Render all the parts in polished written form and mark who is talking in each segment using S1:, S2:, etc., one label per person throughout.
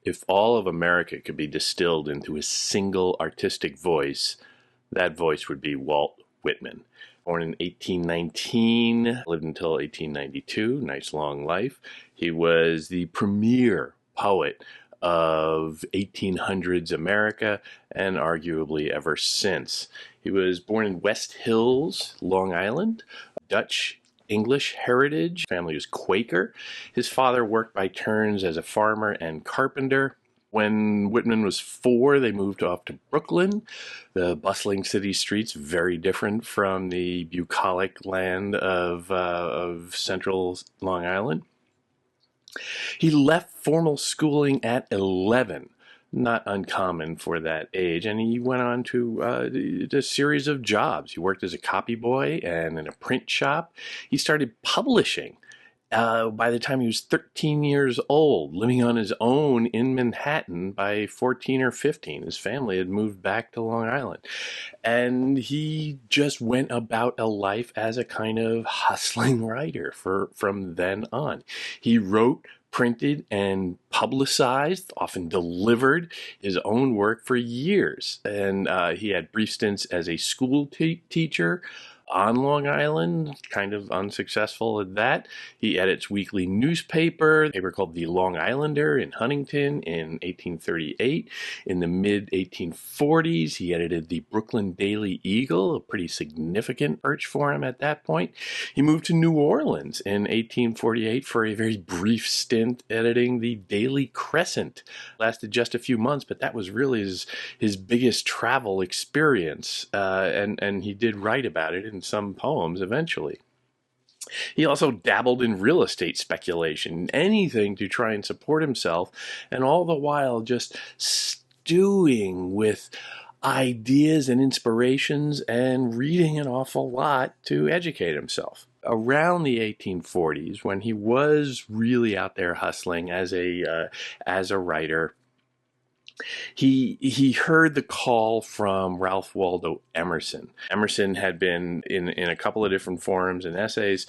S1: If all of America could be distilled into a single artistic voice, that voice would be Walt Whitman. Born in 1819, lived until 1892, nice long life. He was the premier poet of 1800s America and arguably ever since. He was born in West Hills, Long Island, Dutch English heritage. Family was Quaker. His father worked by turns as a farmer and carpenter. When Whitman was 4, they moved off to Brooklyn, the bustling city streets, very different from the bucolic land of central Long Island. He left formal schooling at 11, not uncommon for that age, and he went on to a series of jobs. He worked as a copy boy and in a print shop. He started publishing by the time he was 13 years old, living on his own in Manhattan by 14 or 15. His family had moved back to Long Island. And he just went about a life as a kind of hustling writer from then on. He wrote, printed, and publicized, often delivered his own work for years. And he had brief stints as a school teacher on Long Island, kind of unsuccessful at that. He edits weekly newspaper, a paper called The Long Islander in Huntington in 1838. In the mid-1840s, he edited the Brooklyn Daily Eagle, a pretty significant perch for him at that point. He moved to New Orleans in 1848 for a very brief stint editing the Daily Crescent. Lasted just a few months, but that was really his biggest travel experience, and he did write about it in some poems eventually. He also dabbled in real estate speculation, anything to try and support himself, and all the while just stewing with ideas and inspirations and reading an awful lot to educate himself. Around the 1840s, when he was really out there hustling as a writer, he heard the call from Ralph Waldo Emerson. Emerson had been in a couple of different forums and essays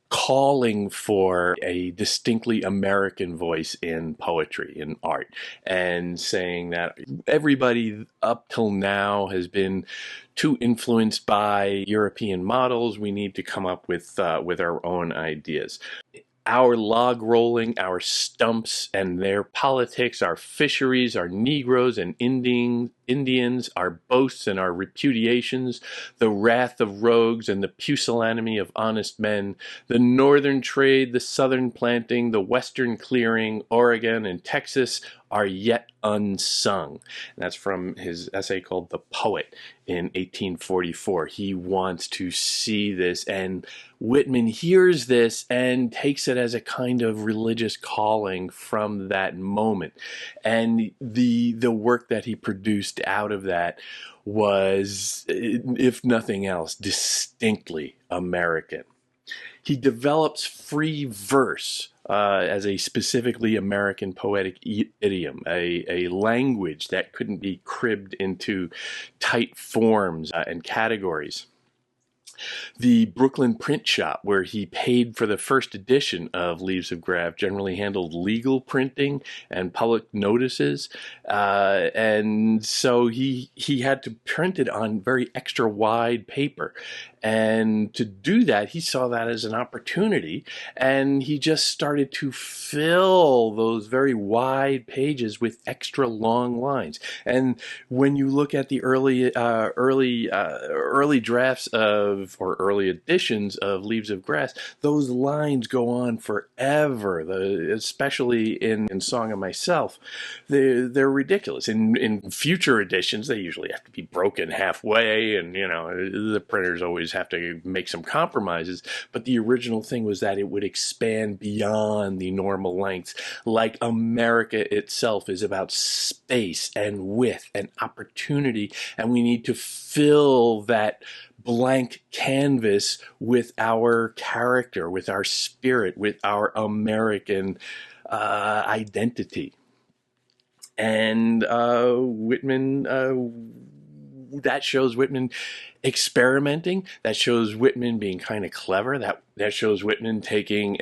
S1: calling for a distinctly American voice in poetry and art, and saying that everybody up till now has been too influenced by European models. We need to come up with our own ideas. Our log rolling, our stumps and their politics, our fisheries, our Negroes and Indians, our boasts and our repudiations, the wrath of rogues and the pusillanimity of honest men, the northern trade, the southern planting, the western clearing, Oregon and Texas are yet unsung. And that's from his essay called The Poet in 1844. He wants to see this, and Whitman hears this and takes it as a kind of religious calling from that moment. And the work that he produced out of that was, if nothing else, distinctly American. He develops free verse as a specifically American poetic idiom, a language that couldn't be cribbed into tight forms and categories. The Brooklyn print shop, where he paid for the first edition of Leaves of Grass, generally handled legal printing and public notices, and so he had to print it on very extra wide paper. And to do that, he saw that as an opportunity, and he just started to fill those very wide pages with extra long lines. And when you look at the early drafts of, or early editions of Leaves of Grass, those lines go on forever. Especially in Song of Myself, they're ridiculous. In future editions, they usually have to be broken halfway, and the printers always have to make some compromises. But the original thing was that it would expand beyond the normal lengths, like America itself is about space and width and opportunity, and we need to fill that blank canvas with our character, with our spirit, with our American identity. And Whitman, that shows Whitman experimenting. That shows Whitman being kind of clever. That shows Whitman taking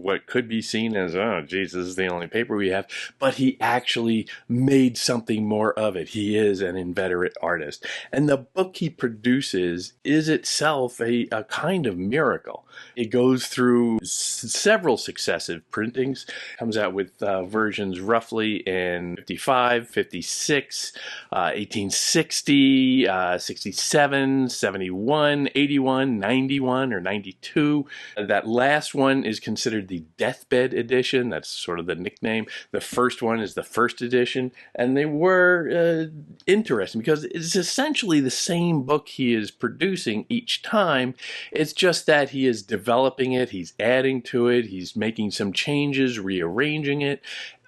S1: what could be seen as, oh, geez, this is the only paper we have, but he actually made something more of it. He is an inveterate artist. And the book he produces is itself a kind of miracle. It goes through several successive printings, comes out with versions roughly in 55, 56, 1860, 67, 71, 81, 91, or 92. That last one is considered the deathbed edition. That's sort of the nickname. The first one is the first edition. And they were interesting because it's essentially the same book he is producing each time. It's just that he is developing it, he's adding to it, he's making some changes, rearranging it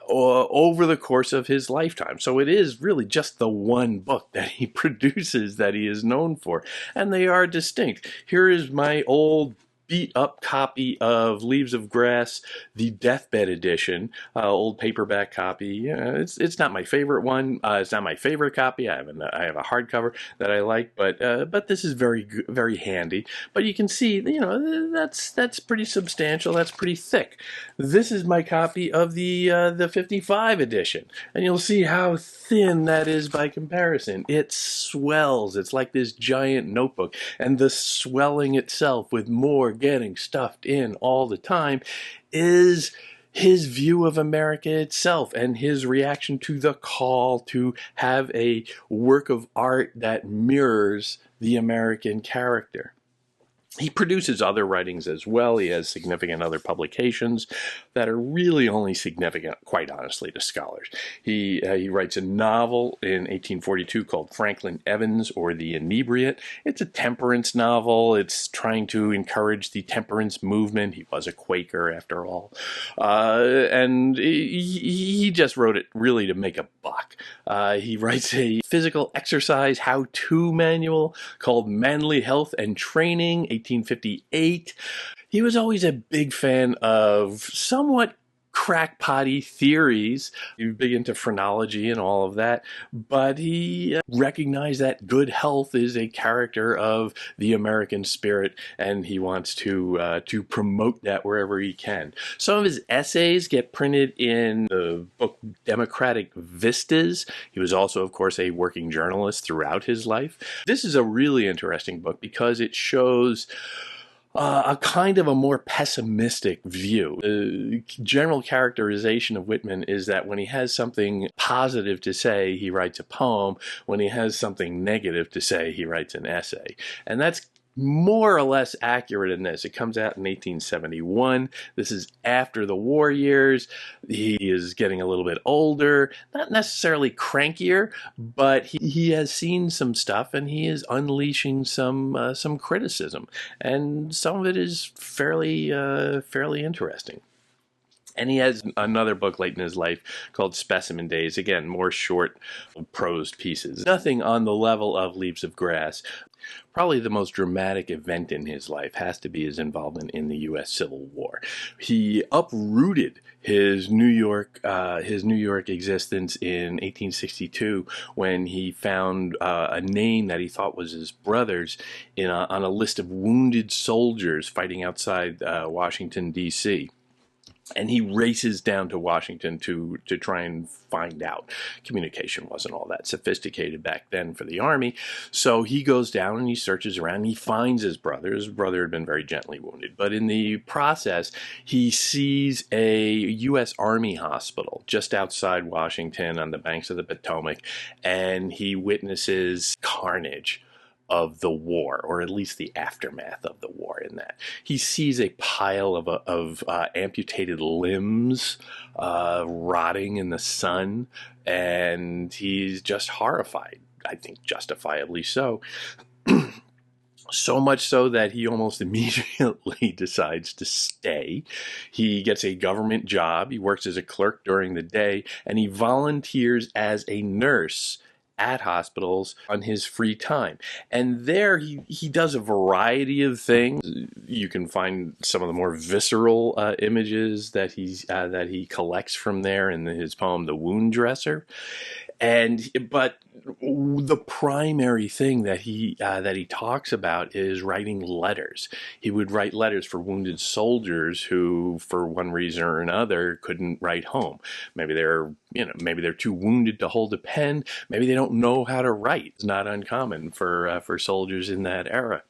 S1: over the course of his lifetime. So it is really just the one book that he produces that he is known for, and they are distinct. Here is my old beat up copy of Leaves of Grass, the deathbed edition, old paperback copy. It's not my favorite one. It's not my favorite copy. I have a hardcover that I like, but this is very handy. But you can see, that's pretty substantial. That's pretty thick. This is my copy of the 55 edition, and you'll see how thin that is by comparison. It swells. It's like this giant notebook, and the swelling itself with more getting stuffed in all the time is his view of America itself and his reaction to the call to have a work of art that mirrors the American character. He produces other writings as well. He has significant other publications that are really only significant, quite honestly, to scholars. He writes a novel in 1842 called Franklin Evans, or The Inebriate. It's a temperance novel. It's trying to encourage the temperance movement. He was a Quaker, after all. And he just wrote it really to make a buck. He writes a physical exercise how-to manual called Manly Health and Training, 1858. He was always a big fan of somewhat crackpotty theories. He was big into phrenology and all of that, but he recognized that good health is a character of the American spirit, and he wants to promote that wherever he can. Some of his essays get printed in the book Democratic Vistas. He was also, of course, a working journalist throughout his life. This is a really interesting book because it shows a kind of a more pessimistic view. The general characterization of Whitman is that when he has something positive to say, he writes a poem. When he has something negative to say, he writes an essay. And that's more or less accurate in this. It comes out in 1871. This is after the war years. He is getting a little bit older, not necessarily crankier, but he has seen some stuff and he is unleashing some criticism, and some of it is fairly interesting. And he has another book late in his life called Specimen Days. Again, more short prosed pieces. Nothing on the level of Leaves of Grass. Probably the most dramatic event in his life has to be his involvement in the U.S. Civil War. He uprooted his New York existence in 1862 when he found a name that he thought was his brother's on a list of wounded soldiers fighting outside Washington, D.C. And he races down to Washington to try and find out. Communication wasn't all that sophisticated back then for the Army. So he goes down and he searches around and he finds his brother. His brother had been very gently wounded. But in the process, he sees a U.S. Army hospital just outside Washington on the banks of the Potomac. And he witnesses carnage of the war, or at least the aftermath of the war. In that he sees a pile of amputated limbs rotting in the sun, and he's just horrified. I think justifiably so. So much so that he almost immediately decides to stay. He gets a government job. He works as a clerk during the day, and he volunteers as a nurse at hospitals on his free time. And there he does a variety of things. You can find some of the more visceral images that he collects from there in his poem The Wound Dresser. But the primary thing that he talks about is writing letters. He would write letters for wounded soldiers who, for one reason or another, couldn't write home. Maybe they're too wounded to hold a pen. Maybe they don't know how to write. It's not uncommon for soldiers in that era.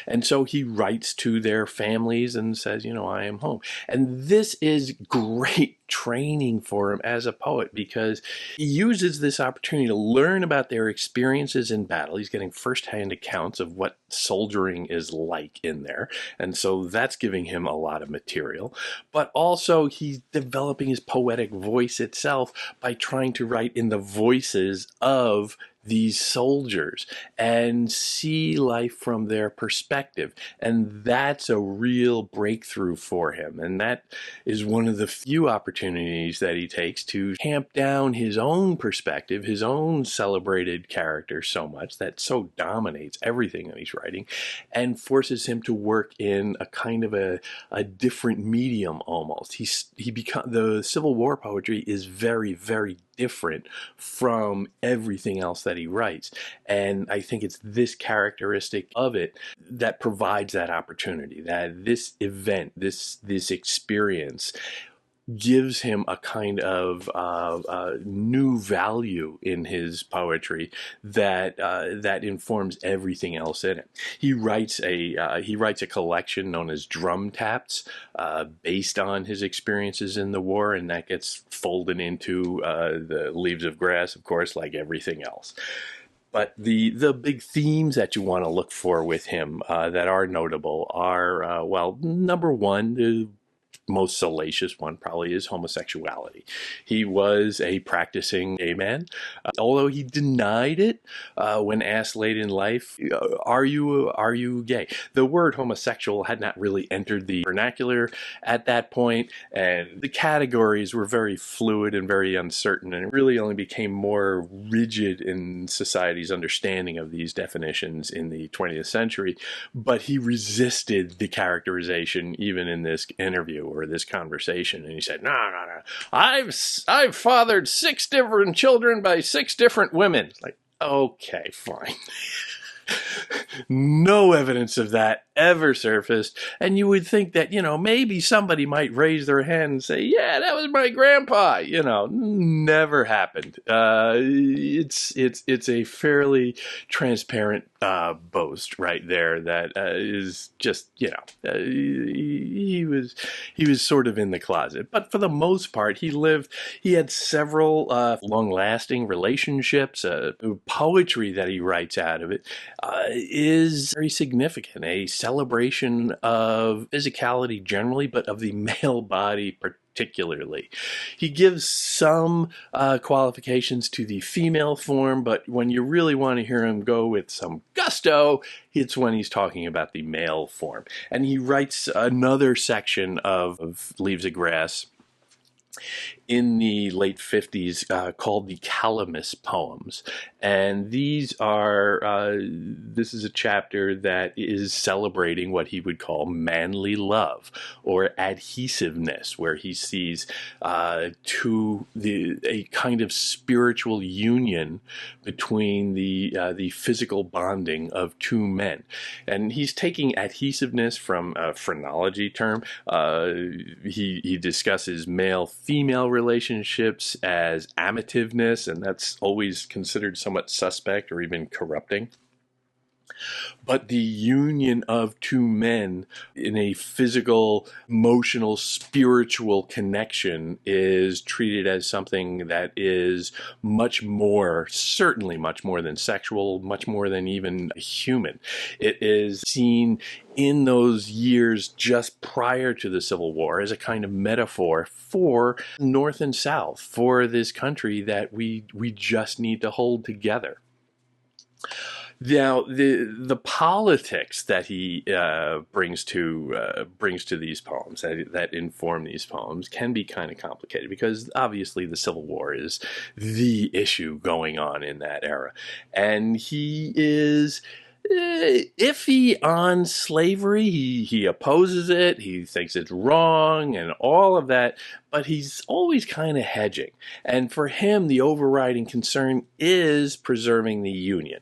S1: And so he writes to their families and says, I am home. And this is great training for him as a poet, because he uses this opportunity to learn about their experiences in battle. He's getting firsthand accounts of what soldiering is like in there. And so that's giving him a lot of material. But also he's developing his poetic voice itself by trying to write in the voices of these soldiers and see life from their perspective. And that's a real breakthrough for him. And that is one of the few opportunities that he takes to tamp down his own perspective, his own celebrated character so much that so dominates everything that he's writing, and forces him to work in a kind of a different medium almost. The Civil War poetry is very, very different from everything else that he writes. And I think it's this characteristic of it that provides that opportunity, that this event, this experience gives him a kind of new value in his poetry that informs everything else in it. He writes a collection known as Drum Taps based on his experiences in the war, and that gets folded into the Leaves of Grass, of course, like everything else. But the big themes that you want to look for with him that are notable are, number one, the most salacious one probably is homosexuality. He was a practicing gay man, although he denied it when asked late in life, are you gay? The word homosexual had not really entered the vernacular at that point, and the categories were very fluid and very uncertain, and it really only became more rigid in society's understanding of these definitions in the 20th century. But he resisted the characterization even in this interview or this conversation, and he said, no, I've fathered 6 different children by 6 different women. Like, okay, fine. No evidence of that ever surfaced, and you would think that, maybe somebody might raise their hand and say, yeah, that was my grandpa. Never happened. It's a fairly transparent boast right there that is just, he was sort of in the closet. But for the most part, he had several long-lasting relationships. Poetry that he writes out of it is very significant, a celebration of physicality generally, but of the male body particularly. He gives some qualifications to the female form, but when you really want to hear him go with some gusto, it's when he's talking about the male form. And he writes another section of Leaves of Grass in the late 50s called the Calamus poems. And this is a chapter that is celebrating what he would call manly love or adhesiveness, where he sees a kind of spiritual union between the physical bonding of 2 men. And he's taking adhesiveness from a phrenology term. He discusses male-female relationships as amativeness, and that's always considered somewhat suspect or even corrupting. But the union of 2 men in a physical, emotional, spiritual connection is treated as something that is much more, certainly much more than sexual, much more than even human. It is seen in those years just prior to the Civil War as a kind of metaphor for North and South, for this country that we just need to hold together. Now, the politics that he brings to these poems, that inform these poems, can be kind of complicated, because obviously the Civil War is the issue going on in that era, and he is iffy on slavery. He opposes it. He thinks it's wrong and all of that. but he's always kind of hedging. And for him, the overriding concern is preserving the union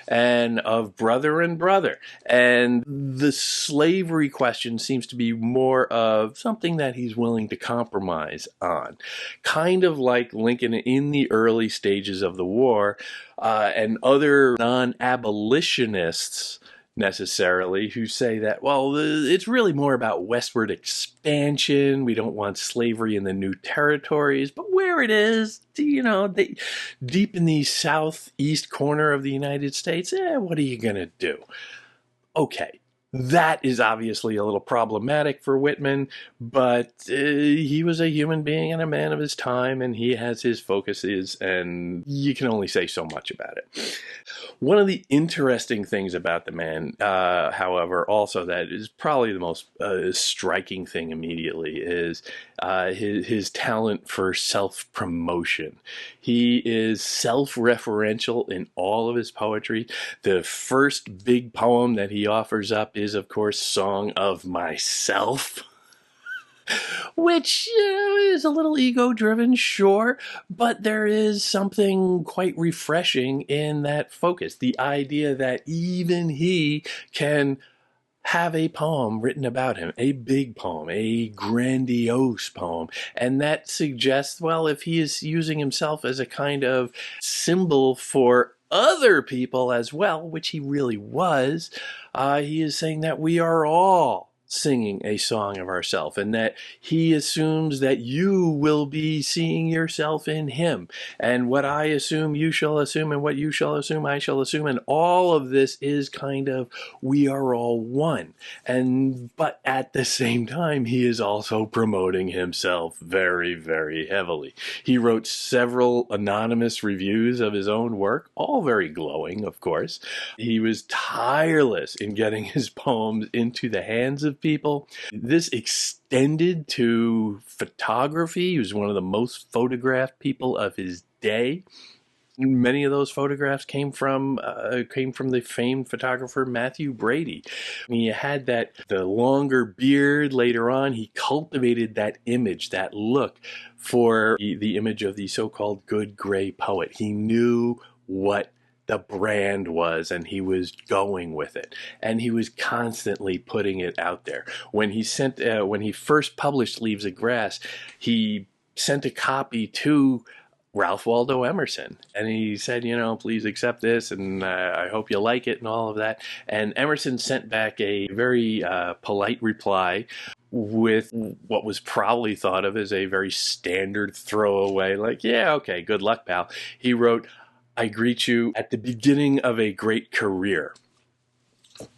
S1: and of brother and brother. And the slavery question seems to be more of something that he's willing to compromise on. Kind of like Lincoln in the early stages of the war, and other non-abolitionists necessarily who say that, well, it's really more about westward expansion. We don't want slavery in the new territories, but where it is, deep in the southeast corner of the United States, what are you going to do? Okay. That is obviously a little problematic for Whitman, but he was a human being and a man of his time, and he has his focuses, and you can only say so much about it. One of the interesting things about the man, however, also that is probably the most striking thing immediately, is his talent for self-promotion. He is self-referential in all of his poetry. The first big poem that he offers up is, of course, Song of Myself, which is a little ego-driven, sure, but there is something quite refreshing in that focus. The idea that even he can have a poem written about him, a big poem, a grandiose poem, and that suggests, well, if he is using himself as a kind of symbol for other people as well, which he really was, he is saying that we are all singing a song of ourselves, and that he assumes that you will be seeing yourself in him, and what I assume you shall assume, and what you shall assume I shall assume, and all of this is kind of, we are all one. But at the same time, he is also promoting himself very, very heavily. He wrote several anonymous reviews of his own work, all very glowing, of course. He was tireless in getting his poems into the hands of people. This extended to photography. He was one of the most photographed people of his day. Many of those photographs came from the famed photographer Matthew Brady. He had the longer beard later on. He cultivated that image, that look for the image of the so-called good gray poet. He knew what the brand was, and he was going with it, and he was constantly putting it out there. When he first published Leaves of Grass, he sent a copy to Ralph Waldo Emerson, and he said, please accept this, and I hope you like it, and all of that. And Emerson sent back a very polite reply with what was probably thought of as a very standard throwaway, like, yeah, okay, good luck, pal. He wrote, I greet you at the beginning of a great career.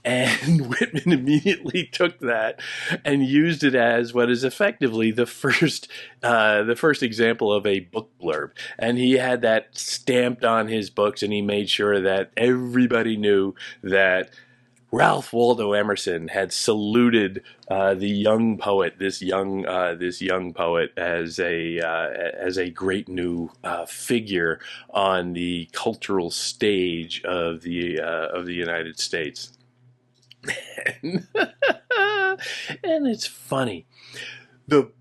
S1: And Whitman immediately took that and used it as what is effectively the first example of a book blurb. And he had that stamped on his books, and he made sure that everybody knew that Ralph Waldo Emerson had saluted the young poet, this young poet, as a great new figure on the cultural stage of the United States. And it's funny. The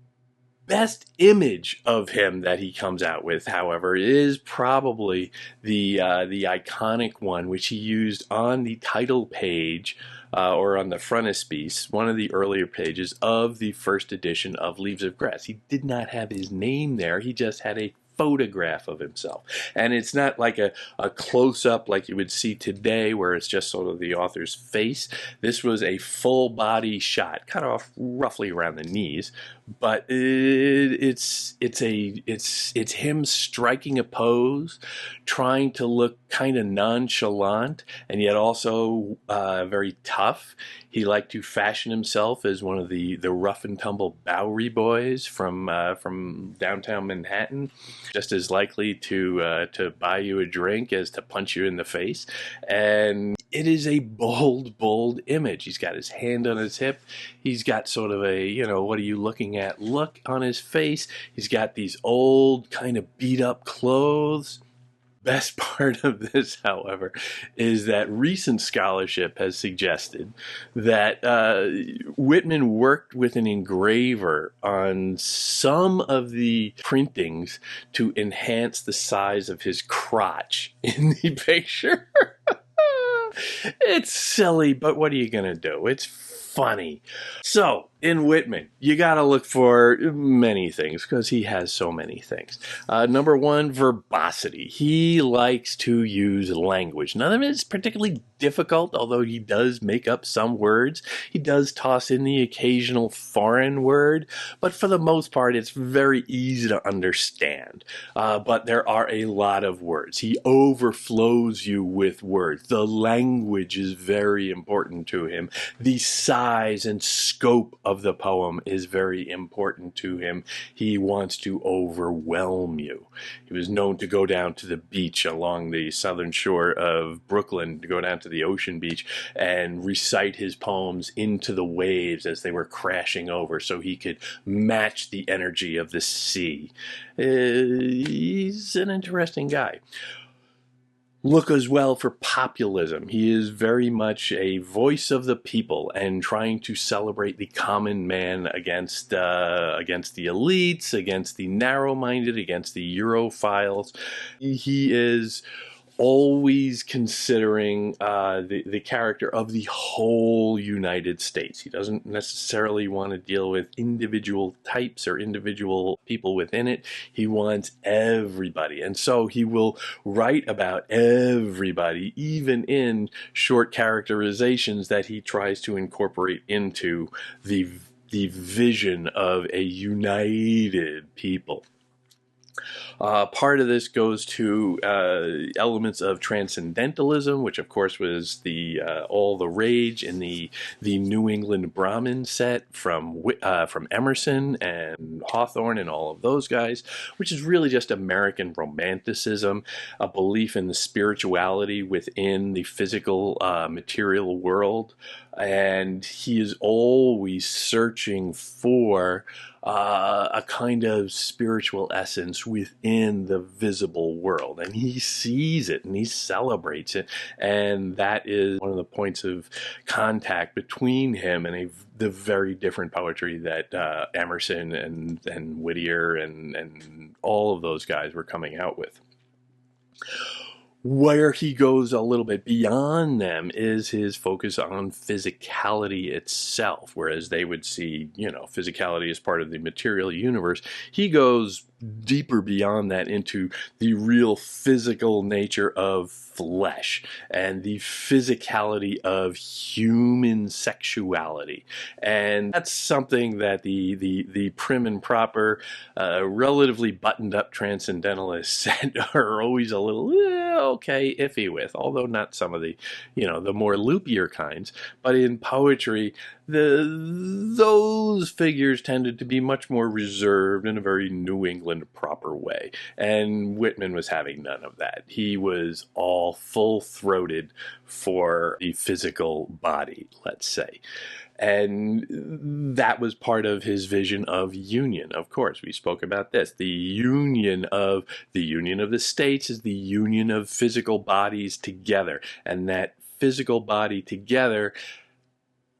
S1: best image of him that he comes out with, however, is probably the iconic one, which he used on the title page or on the frontispiece, one of the earlier pages of the first edition of Leaves of Grass. He did not have his name there. He just had a photograph of himself, and it's not like a close-up like you would see today where it's just sort of the author's face. This was a full body shot, cut off roughly around the knees, but it's him striking a pose, trying to look kind of nonchalant and yet also very tough. He liked to fashion himself as one of the rough and tumble Bowery boys from downtown Manhattan, just as likely to buy you a drink as to punch you in the face. And it is a bold image. He's got his hand on his hip. He's got sort of a, what are you looking at look on his face. He's got these old kind of beat up clothes. Best part of this, however, is that recent scholarship has suggested that Whitman worked with an engraver on some of the printings to enhance the size of his crotch in the picture. It's silly, but what are you going to do? It's funny. So, in Whitman, you got to look for many things because he has so many things. Number one, verbosity. He likes to use language. None of it is particularly difficult, although he does make up some words. He does toss in the occasional foreign word, but for the most part, it's very easy to understand. But there are a lot of words. He overflows you with words. The language is very important to him. The size and scope of the poem is very important to him. He wants to overwhelm you. He was known to go down to the beach along the southern shore of Brooklyn, to go down to the ocean beach and recite his poems into the waves as they were crashing over so he could match the energy of the sea. He's an interesting guy. Look as well for populism. He is very much a voice of the people and trying to celebrate the common man against the elites, against the narrow-minded, against the Europhiles. He is always considering the character of the whole United States. He doesn't necessarily want to deal with individual types or individual people within it. He wants everybody. And so he will write about everybody, even in short characterizations that he tries to incorporate into the vision of a united people. Part of this goes to elements of transcendentalism, which of course was all the rage in the New England Brahmin set from Emerson and Hawthorne and all of those guys, which is really just American romanticism, a belief in the spirituality within the physical material world. And he is always searching for a kind of spiritual essence within the visible world, and he sees it and he celebrates it, and that is one of the points of contact between him and the very different poetry that Emerson and Whittier and all of those guys were coming out with. Where he goes a little bit beyond them is his focus on physicality itself, whereas they would see, physicality as part of the material universe. He goes deeper beyond that into the real physical nature of flesh and the physicality of human sexuality. And that's something that the prim and proper, relatively buttoned up transcendentalists are always a little okay, iffy with, although not some of the more loopier kinds. But in poetry, those figures tended to be much more reserved in a very New England proper way, and Whitman was having none of that. He was all full-throated for the physical body, let's say. And that was part of his vision of union. Of course, we spoke about this. The union of the states is the union of physical bodies together, and that physical body together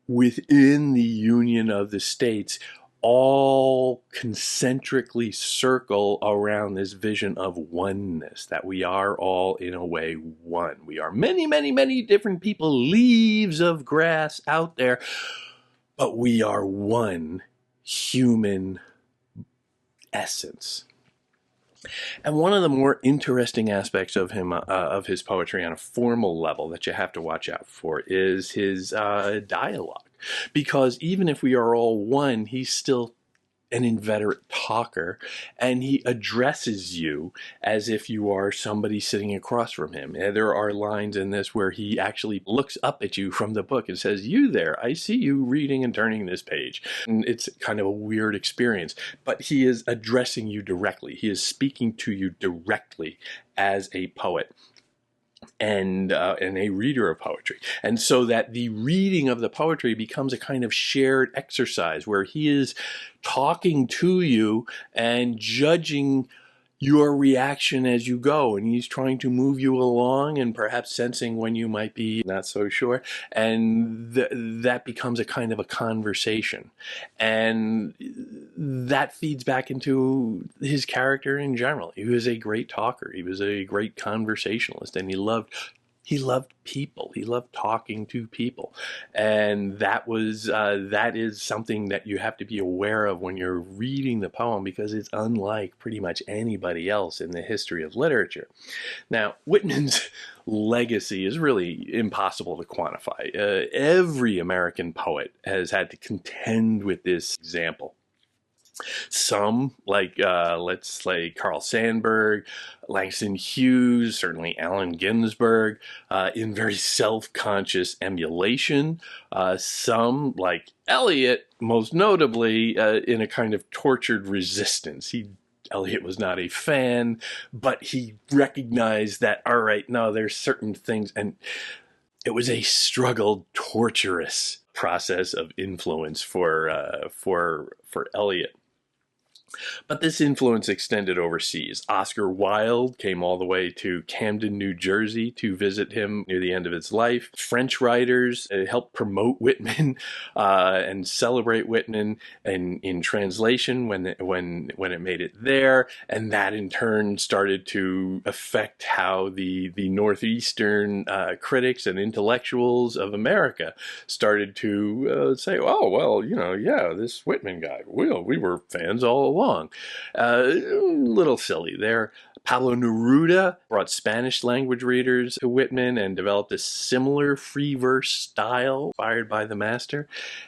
S1: within the union of the states all concentrically circle around this vision of oneness, that we are all in a way one. We are many, many, many different people, leaves of grass out there, but we are one human essence. And one of the more interesting aspects of him, of his poetry on a formal level that you have to watch out for is his dialogue. Because even if we are all one, he's still an inveterate talker, and he addresses you as if you are somebody sitting across from him. And there are lines in this where he actually looks up at you from the book and says, "You there, I see you reading and turning this page." And it's kind of a weird experience, but he is addressing you directly. He is speaking to you directly as a poet and a reader of poetry. And so that the reading of the poetry becomes a kind of shared exercise where he is talking to you and judging your reaction as you go, and he's trying to move you along and perhaps sensing when you might be not so sure, and that becomes a kind of a conversation, and that feeds back into his character in general. He was a great talker, he was a great conversationalist, and he loved people. He loved talking to people, and that is something that you have to be aware of when you're reading the poem, because it's unlike pretty much anybody else in the history of literature. Now, Whitman's legacy is really impossible to quantify. Every American poet has had to contend with this example. Some, like let's say Carl Sandburg, Langston Hughes, certainly Allen Ginsberg, in very self-conscious emulation. Some, like Eliot, most notably, in a kind of tortured resistance. Eliot was not a fan, but he recognized that, all right, no, there's certain things, and it was a struggled, torturous process of influence for Eliot. But this influence extended overseas. Oscar Wilde came all the way to Camden, New Jersey to visit him near the end of his life. French writers helped promote Whitman and celebrate Whitman in translation when it made it there, and that in turn started to affect how the northeastern critics and intellectuals of America started to say, oh, well, yeah, this Whitman guy, we were fans all along. Little silly there. Pablo Neruda brought Spanish language readers to Whitman and developed a similar free verse style inspired by the master.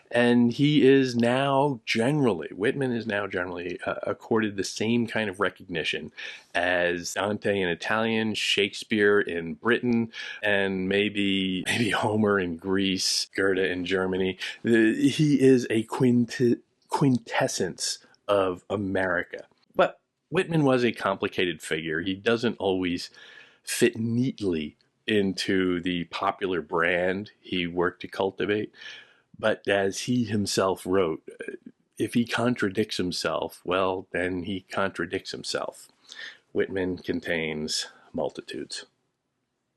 S1: And Whitman is now generally accorded the same kind of recognition as Dante in Italian, Shakespeare in Britain, and maybe Homer in Greece, Goethe in Germany. He is a quintessence of America. But Whitman was a complicated figure. He doesn't always fit neatly into the popular brand he worked to cultivate. But as he himself wrote, if he contradicts himself, well, then he contradicts himself. Whitman contains multitudes.